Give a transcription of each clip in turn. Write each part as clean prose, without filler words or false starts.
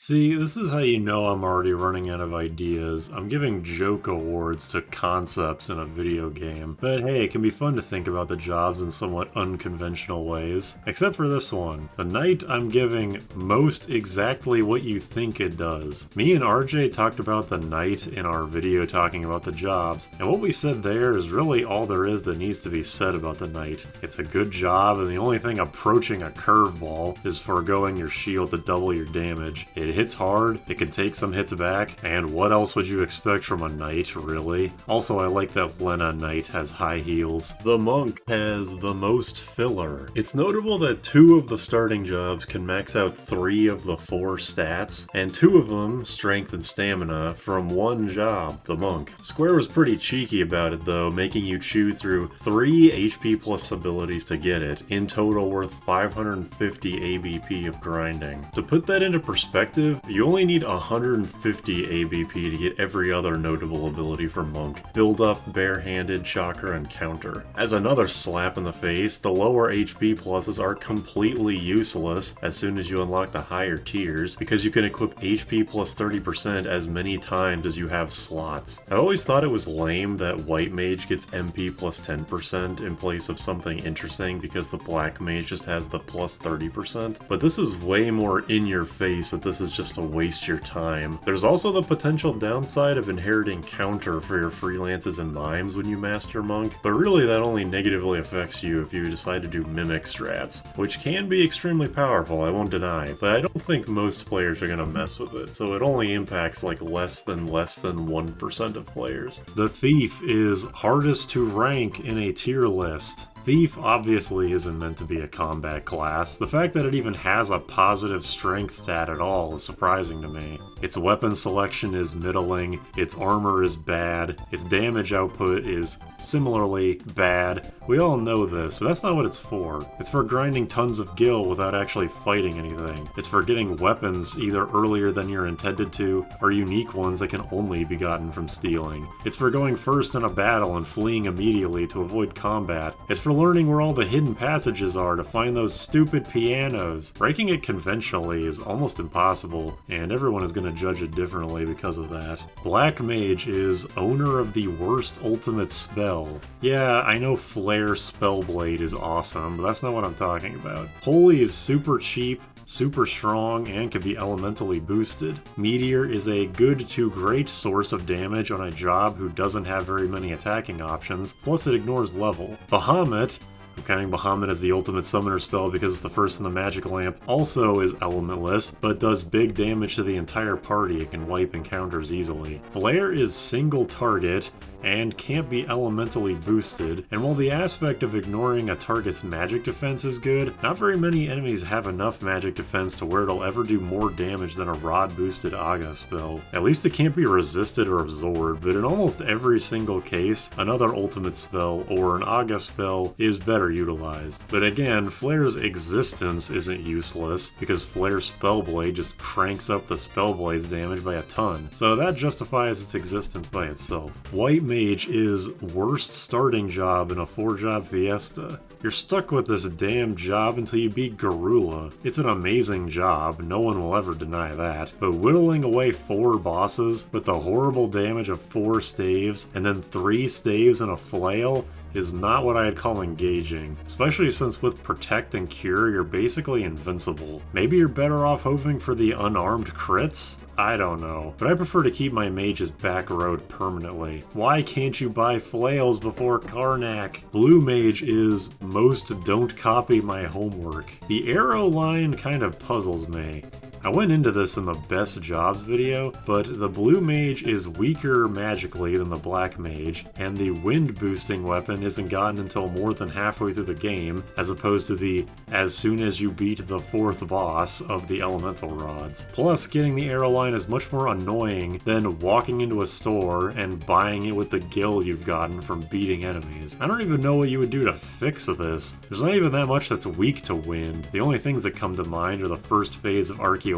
See, this is how you know I'm already running out of ideas. I'm giving joke awards to concepts in a video game. But hey, it can be fun to think about the jobs in somewhat unconventional ways. Except for this one. The knight I'm giving most exactly what you think it does. Me and RJ talked about the knight in our video talking about the jobs, and what we said there is really all there is that needs to be said about the knight. It's a good job, and the only thing approaching a curveball is foregoing your shield to double your damage. It hits hard, it can take some hits back, and what else would you expect from a knight, really? Also, I like that Lena Knight has high heals. The monk has the most filler. It's notable that 2 of the starting jobs can max out 3 of the 4 stats, and 2 of them, strength and stamina, from one job, the monk. Square was pretty cheeky about it though, making you chew through 3 HP plus abilities to get it, in total worth 550 ABP of grinding. To put that into perspective, you only need 150 ABP to get every other notable ability for Monk. Build up, barehanded, chakra, and counter. As another slap in the face, the lower HP pluses are completely useless as soon as you unlock the higher tiers, because you can equip HP plus 30% as many times as you have slots. I always thought it was lame that White Mage gets MP plus 10% in place of something interesting because the Black Mage just has the plus 30%, but this is way more in your face that this is just to waste your time. There's also the potential downside of inheriting counter for your freelances and mimes when you master Monk, but really that only negatively affects you if you decide to do mimic strats, which can be extremely powerful, I won't deny, but I don't think most players are gonna mess with it, so it only impacts like less than 1% of players. The Thief is hardest to rank in a tier list. Thief obviously isn't meant to be a combat class. The fact that it even has a positive strength stat at all is surprising to me. Its weapon selection is middling, its armor is bad, its damage output is similarly bad. We all know this, but that's not what it's for. It's for grinding tons of gil without actually fighting anything. It's for getting weapons either earlier than you're intended to, or unique ones that can only be gotten from stealing. It's for going first in a battle and fleeing immediately to avoid combat. It's for learning where all the hidden passages are to find those stupid pianos. Breaking it conventionally is almost impossible, and everyone is going to judge it differently because of that. Black Mage is owner of the worst ultimate spell. Yeah, I know Flare Spellblade is awesome, but that's not what I'm talking about. Holy is super cheap, super strong, and can be elementally boosted. Meteor is a good to great source of damage on a job who doesn't have very many attacking options, plus it ignores level. Bahamut, I'm counting Bahamut as the ultimate summoner spell because it's the first in the magic lamp, also is elementless, but does big damage to the entire party. It can wipe encounters easily. Flare is single target, and can't be elementally boosted, and while the aspect of ignoring a target's magic defense is good, not very many enemies have enough magic defense to where it'll ever do more damage than a rod boosted Aga spell. At least it can't be resisted or absorbed, but in almost every single case, another ultimate spell or an Aga spell is better utilized. But again, Flare's existence isn't useless, because Flare Spellblade just cranks up the Spellblade's damage by a ton, so that justifies its existence by itself. White Mage is worst starting job in a 4-job fiesta. You're stuck with this damn job until you beat Garula. It's an amazing job, no one will ever deny that, but whittling away 4 bosses with the horrible damage of 4 staves and then 3 staves and a flail is not what I'd call engaging, especially since with Protect and Cure you're basically invincible. Maybe you're better off hoping for the unarmed crits? I don't know, but I prefer to keep my mages back road permanently. Why can't you buy flails before Karnak? Blue Mage is most don't copy my homework. The arrow line kind of puzzles me. I went into this in the best jobs video, but the blue mage is weaker magically than the black mage, and the wind boosting weapon isn't gotten until more than halfway through the game, as opposed to the as soon as you beat the 4th boss of the elemental rods. Plus, getting the arrow line is much more annoying than walking into a store and buying it with the gil you've gotten from beating enemies. I don't even know what you would do to fix this. There's not even that much that's weak to wind. The only things that come to mind are the first phase of Archaeoavis,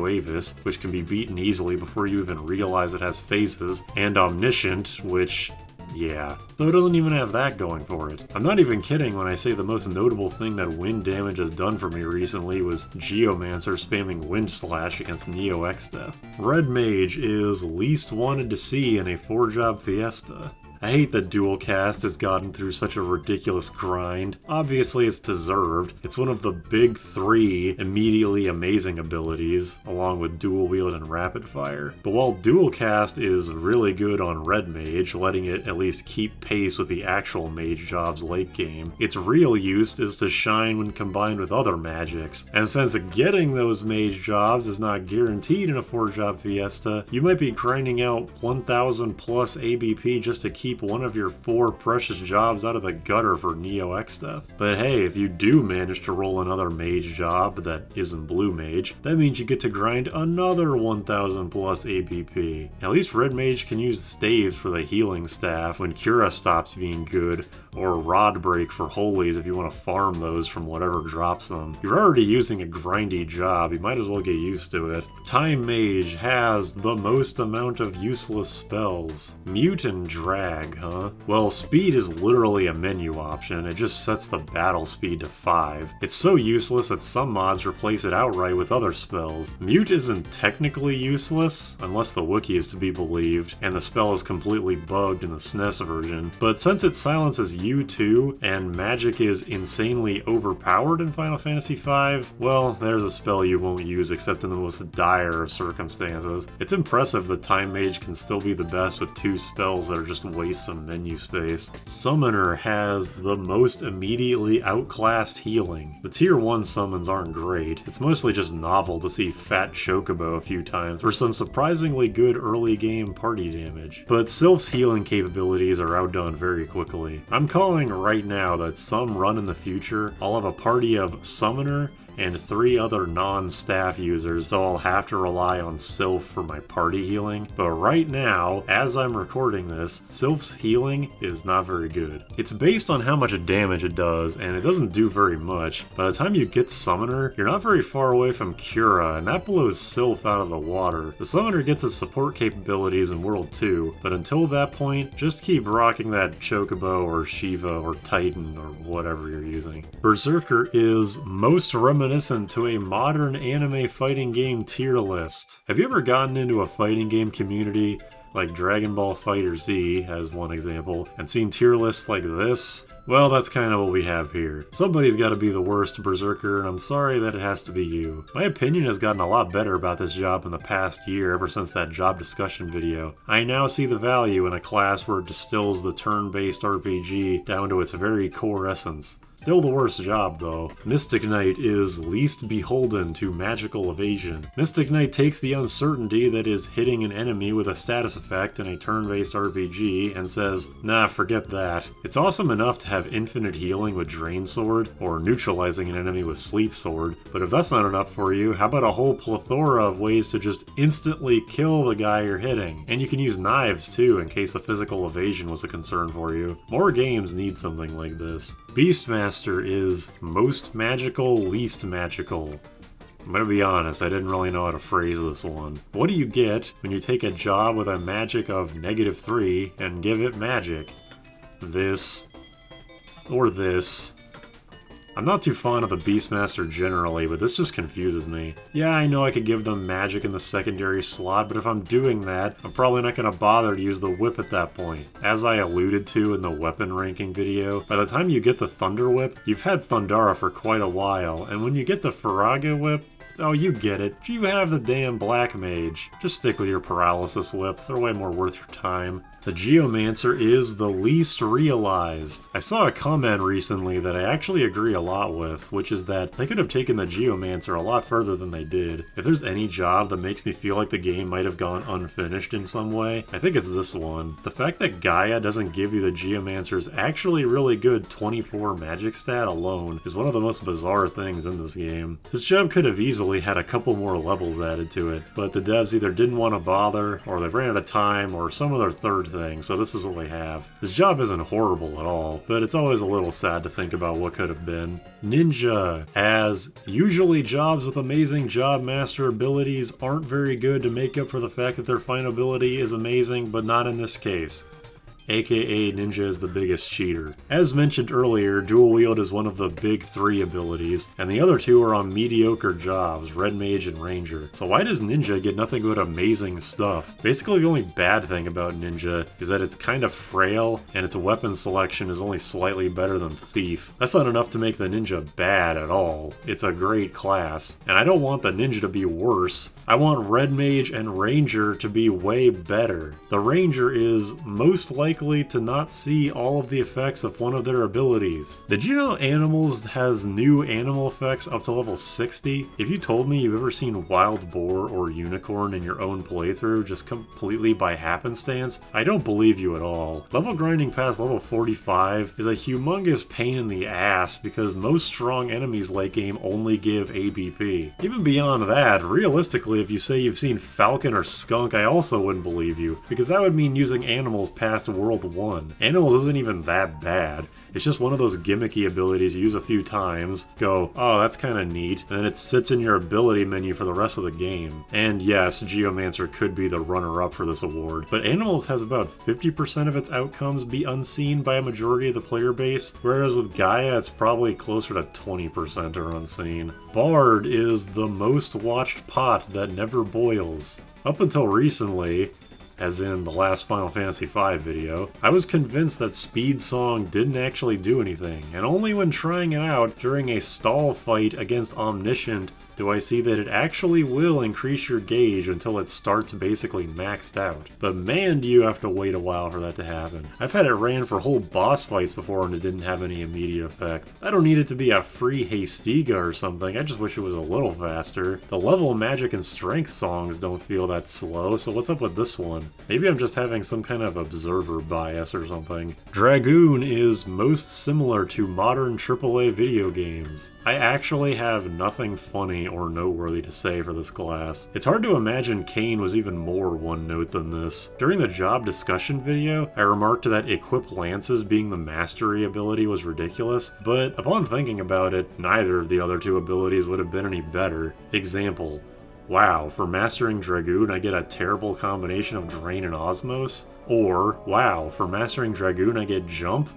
which can be beaten easily before you even realize it has phases, and Omniscient, which Yeah, so it doesn't even have that going for it. I'm not even kidding when I say the most notable thing that wind damage has done for me recently was Geomancer spamming Wind Slash against Neo X-Death. Red Mage is least wanted to see in a 4-job fiesta. I hate that dual cast has gotten through such a ridiculous grind. Obviously it's deserved. It's one of the big 3 immediately amazing abilities, along with dual wield and rapid fire. But while dual cast is really good on Red Mage, letting it at least keep pace with the actual mage jobs late game, its real use is to shine when combined with other magics. And since getting those mage jobs is not guaranteed in a 4-job fiesta, you might be grinding out 1000 plus ABP just to keep one of your 4 precious jobs out of the gutter for Neo X-Death. But hey, if you do manage to roll another mage job that isn't blue mage, that means you get to grind another 1000 plus ABP. At least Red Mage can use staves for the healing staff when Cura stops being good, or Rod Break for holies if you want to farm those from whatever drops them. You're already using a grindy job, you might as well get used to it. Time Mage has the most amount of useless spells. Mute and Drag, huh? Well, speed is literally a menu option, it just sets the battle speed to 5. It's so useless that some mods replace it outright with other spells. Mute isn't technically useless, unless the wiki is to be believed, and the spell is completely bugged in the SNES version, but since it silences U2, and magic is insanely overpowered in Final Fantasy V, well, there's a spell you won't use except in the most dire of circumstances. It's impressive that Time Mage can still be the best with 2 spells that are just wastes of menu space. Summoner has the most immediately outclassed healing. The tier 1 summons aren't great, it's mostly just novel to see Fat Chocobo a few times for some surprisingly good early game party damage. But Sylph's healing capabilities are outdone very quickly. I'm calling right now that some run in the future, I'll have a party of Summoner and 3 other non-staff users, so I'll have to rely on Sylph for my party healing. But right now, as I'm recording this, Sylph's healing is not very good. It's based on how much damage it does, and it doesn't do very much. By the time you get Summoner, you're not very far away from Cura, and that blows Sylph out of the water. The Summoner gets its support capabilities in World 2, but until that point, just keep rocking that Chocobo or Shiva or Titan or whatever you're using. Berserker is most reminiscent to a modern anime fighting game tier list. Have you ever gotten into a fighting game community like Dragon Ball FighterZ as one example and seen tier lists like this? Well, that's kind of what we have here. Somebody's got to be the worst Berserker, and I'm sorry that it has to be you. My opinion has gotten a lot better about this job in the past year ever since that job discussion video. I now see the value in a class where it distills the turn-based RPG down to its very core essence. Still the worst job, though. Mystic Knight is least beholden to magical evasion. Mystic Knight takes the uncertainty that is hitting an enemy with a status effect in a turn-based RPG and says, nah, forget that. It's awesome enough to have infinite healing with Drain Sword, or neutralizing an enemy with Sleep Sword, but if that's not enough for you, how about a whole plethora of ways to just instantly kill the guy you're hitting? And you can use knives too, in case the physical evasion was a concern for you. More games need something like this. Beastmaster is most magical, least magical. I'm gonna be honest, I didn't really know how to phrase this one. What do you get when you take a job with a magic of -3 and give it magic? This. Or this. I'm not too fond of the Beastmaster generally, but this just confuses me. Yeah, I know I could give them magic in the secondary slot, but if I'm doing that, I'm probably not going to bother to use the whip at that point. As I alluded to in the weapon ranking video, by the time you get the Thunder Whip, you've had Thundara for quite a while, and when you get the Faraga Whip, oh, you get it. You have the damn Black Mage. Just stick with your Paralysis Whips, they're way more worth your time. The Geomancer is the least realized. I saw a comment recently that I actually agree a lot with, which is that they could have taken the Geomancer a lot further than they did. If there's any job that makes me feel like the game might have gone unfinished in some way, I think it's this one. The fact that Gaia doesn't give you the Geomancer's actually really good 24 magic stat alone is one of the most bizarre things in this game. This job could have easily had a couple more levels added to it, but the devs either didn't want to bother, or they ran out of time, or some other third thing, so this is what we have. This job isn't horrible at all, but it's always a little sad to think about what could have been. Ninja, as usually jobs with amazing job master abilities aren't very good to make up for the fact that their final ability is amazing, but not in this case. aka Ninja is the biggest cheater. As mentioned earlier, dual wield is one of the big 3 abilities, and the other 2 are on mediocre jobs, Red Mage and Ranger. So why does Ninja get nothing but amazing stuff? Basically the only bad thing about Ninja is that it's kind of frail, and its weapon selection is only slightly better than Thief. That's not enough to make the Ninja bad at all. It's a great class, and I don't want the Ninja to be worse. I want Red Mage and Ranger to be way better. The Ranger is most likely to not see all of the effects of one of their abilities. Did you know Animals has new animal effects up to level 60? If you told me you've ever seen Wild Boar or Unicorn in your own playthrough just completely by happenstance, I don't believe you at all. Level grinding past level 45 is a humongous pain in the ass because most strong enemies late game only give ABP. Even beyond that, realistically, if you say you've seen Falcon or Skunk, I also wouldn't believe you, because that would mean using Animals past World 1. Animals isn't even that bad. It's just one of those gimmicky abilities you use a few times, go, oh, that's kind of neat, and then it sits in your ability menu for the rest of the game. And yes, Geomancer could be the runner-up for this award, but Animals has about 50% of its outcomes be unseen by a majority of the player base, whereas with Gaia it's probably closer to 20% are unseen. Bard is the most watched pot that never boils. Up until recently, as in the last Final Fantasy V video, I was convinced that Speed Song didn't actually do anything, and only when trying it out during a stall fight against Omniscient do I see that it actually will increase your gauge until it starts basically maxed out. But man, do you have to wait a while for that to happen. I've had it ran for whole boss fights before and it didn't have any immediate effect. I don't need it to be a free Hastiga or something, I just wish it was a little faster. The level of magic and strength songs don't feel that slow, so what's up with this one? Maybe I'm just having some kind of observer bias or something. Dragoon is most similar to modern AAA video games. I actually have nothing funny or noteworthy to say for this class. It's hard to imagine Kane was even more one note than this. During the job discussion video, I remarked that Equip Lances being the mastery ability was ridiculous, but upon thinking about it, neither of the other 2 abilities would have been any better. Example, wow, for mastering Dragoon I get a terrible combination of Drain and Osmos? Or, wow, for mastering Dragoon I get Jump?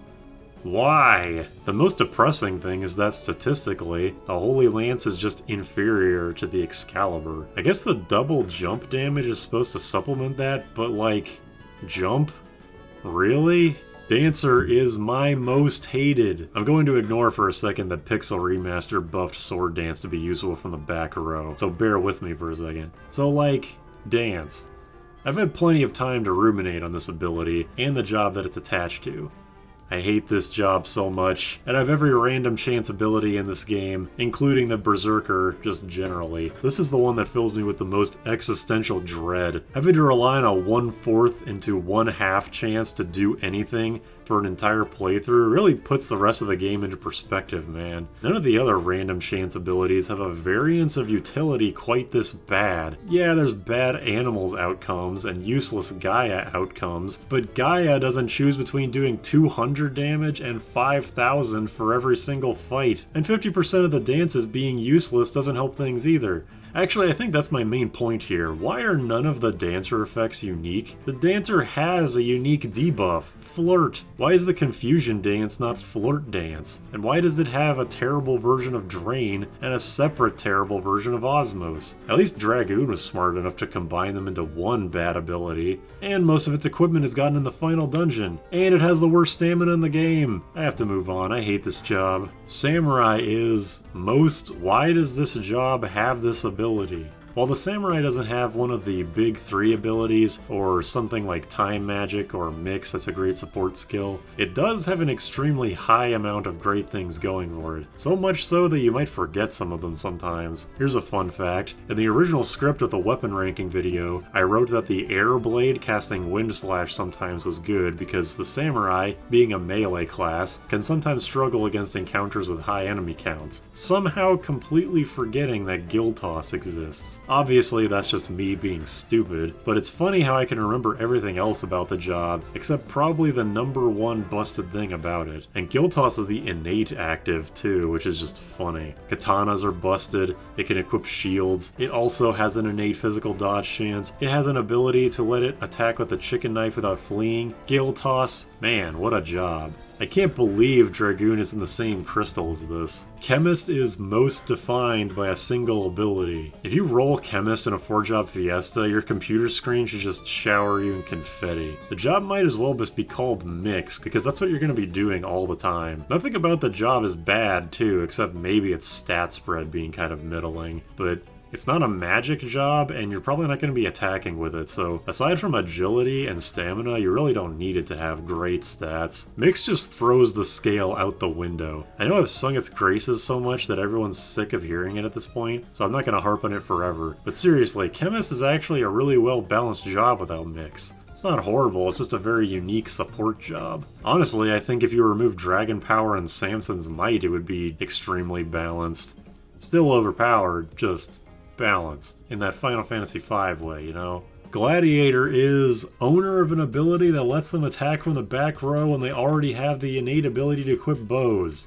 Why? The most depressing thing is that statistically, the Holy Lance is just inferior to the Excalibur. I guess the double jump damage is supposed to supplement that, but like, jump? Really? Dancer is my most hated. I'm going to ignore for a second that Pixel Remaster buffed Sword Dance to be usable from the back row, so bear with me for a second. So like, Dance. I've had plenty of time to ruminate on this ability, and the job that it's attached to. I hate this job so much, and I have every random chance ability in this game, including the Berserker, just generally. This is the one that fills me with the most existential dread. Having to rely on a 1/4 into 1/2 chance to do anything for an entire playthrough really puts the rest of the game into perspective, man. None of the other random chance abilities have a variance of utility quite this bad. Yeah, there's bad Animals outcomes and useless Gaia outcomes, but Gaia doesn't choose between doing 200 damage and 5,000 for every single fight. And 50% of the dances being useless doesn't help things either. Actually, I think that's my main point here. Why are none of the Dancer effects unique? The Dancer has a unique debuff, Flirt. Why is the Confusion Dance not Flirt Dance? And why does it have a terrible version of Drain and a separate terrible version of Osmos? At least Dragoon was smart enough to combine them into one bad ability. And most of its equipment is gotten in the final dungeon. And it has the worst stamina in the game. I have to move on, I hate this job. Samurai is most. Why does this job have this ability? While the Samurai doesn't have one of the big 3 abilities, or something like Time Magic or Mix that's a great support skill, it does have an extremely high amount of great things going for it. So much so that you might forget some of them sometimes. Here's a fun fact. In the original script of the weapon ranking video, I wrote that the Air Blade casting Wind Slash sometimes was good because the Samurai, being a melee class, can sometimes struggle against encounters with high enemy counts, somehow completely forgetting that Guild Toss exists. Obviously, that's just me being stupid, but it's funny how I can remember everything else about the job, except probably the #1 busted thing about it. And Guild Toss is the innate active too, which is just funny. Katanas are busted, it can equip shields, it also has an innate physical dodge chance, it has an ability to let it attack with a chicken knife without fleeing. Guild Toss, man, what a job. I can't believe Dragoon is in the same crystal as this. Chemist is most defined by a single ability. If you roll Chemist in a 4-job fiesta, your computer screen should just shower you in confetti. The job might as well just be called Mix, because that's what you're going to be doing all the time. Nothing about the job is bad too, except maybe its stat spread being kind of middling, but it's not a magic job, and you're probably not going to be attacking with it, so aside from agility and stamina, you really don't need it to have great stats. Mix just throws the scale out the window. I know I've sung its graces so much that everyone's sick of hearing it at this point, so I'm not going to harp on it forever. But seriously, Chemist is actually a really well-balanced job without Mix. It's not horrible, it's just a very unique support job. Honestly, I think if you remove Dragon Power and Samson's Might, it would be extremely balanced. Still overpowered, just balanced in that Final Fantasy V way, you know? Gladiator is owner of an ability that lets them attack from the back row when they already have the innate ability to equip bows,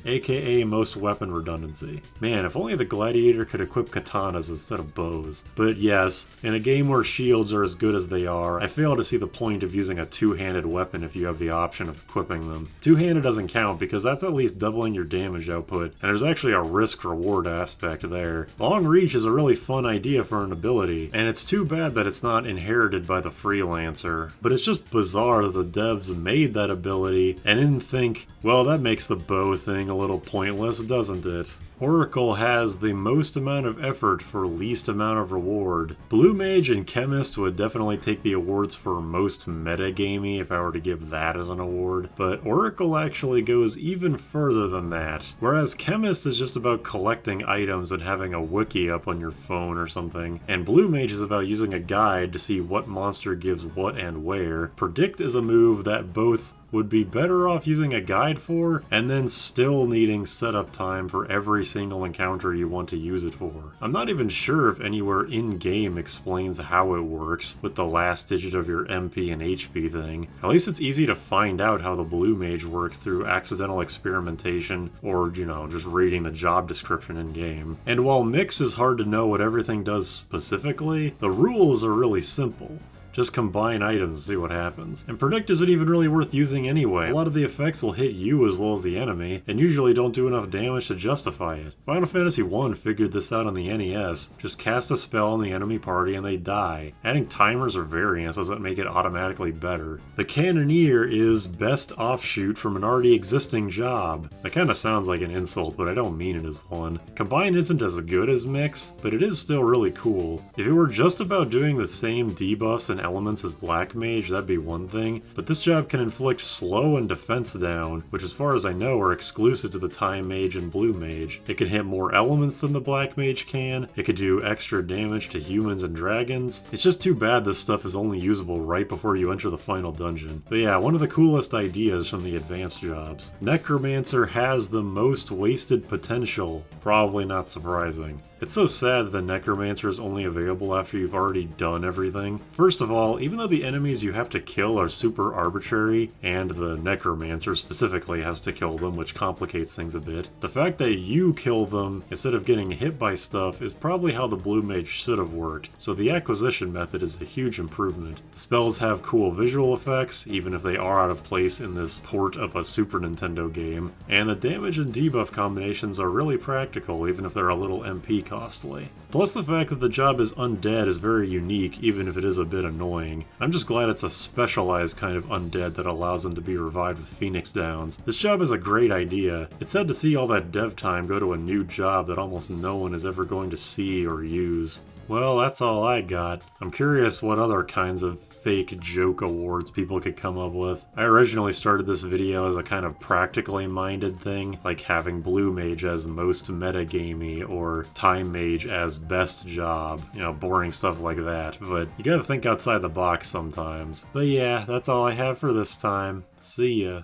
aka most weapon redundancy. Man, if only the Gladiator could equip katanas instead of bows. But yes, in a game where shields are as good as they are, I fail to see the point of using a two-handed weapon if you have the option of equipping them. Two-handed doesn't count because that's at least doubling your damage output, and there's actually a risk-reward aspect there. Long Reach is a really fun idea for an ability, and it's too bad that it's not inherited by the freelancer. But it's just bizarre that the devs made that ability and didn't think, well, that makes the bow thing a little pointless, doesn't it? Oracle has the most amount of effort for least amount of reward. Blue Mage and Chemist would definitely take the awards for most metagamey if I were to give that as an award, but Oracle actually goes even further than that. Whereas Chemist is just about collecting items and having a wiki up on your phone or something, and Blue Mage is about using a guide to see what monster gives what and where. Predict is a move that both would be better off using a guide for, and then still needing setup time for every single encounter you want to use it for. I'm not even sure if anywhere in-game explains how it works with the last digit of your MP and HP thing. At least it's easy to find out how the Blue Mage works through accidental experimentation or, you know, just reading the job description in-game. And while Mix is hard to know what everything does specifically, the rules are really simple. Just combine items and see what happens. And Predict isn't even really worth using anyway. A lot of the effects will hit you as well as the enemy, and usually don't do enough damage to justify it. Final Fantasy I figured this out on the NES. Just cast a spell on the enemy party and they die. Adding timers or variants doesn't make it automatically better. The Cannoneer is best offshoot from an already existing job. That kinda sounds like an insult, but I don't mean it as one. Combine isn't as good as Mix, but it is still really cool. If it were just about doing the same debuffs and elements as Black Mage, that'd be one thing, but this job can inflict slow and defense down, which as far as I know are exclusive to the Time Mage and Blue Mage. It can hit more elements than the Black Mage can, it could do extra damage to humans and dragons. It's just too bad this stuff is only usable right before you enter the final dungeon. But yeah, one of the coolest ideas from the advanced jobs. Necromancer has the most wasted potential, probably not surprising. It's so sad that the Necromancer is only available after you've already done everything. First of all, even though the enemies you have to kill are super arbitrary, and the Necromancer specifically has to kill them, which complicates things a bit, the fact that you kill them instead of getting hit by stuff is probably how the Blue Mage should have worked, so the acquisition method is a huge improvement. The spells have cool visual effects, even if they are out of place in this port of a Super Nintendo game, and the damage and debuff combinations are really practical, even if they're a little MP costly. Plus the fact that the job is undead is very unique, even if it is a bit annoying. I'm just glad it's a specialized kind of undead that allows them to be revived with Phoenix Downs. This job is a great idea. It's sad to see all that dev time go to a new job that almost no one is ever going to see or use. Well, that's all I got. I'm curious what other kinds of fake joke awards people could come up with. I originally started this video as a kind of practically minded thing, like having Blue Mage as most metagamey or Time Mage as best job, you know, boring stuff like that, but you gotta think outside the box sometimes. But yeah, that's all I have for this time. See ya.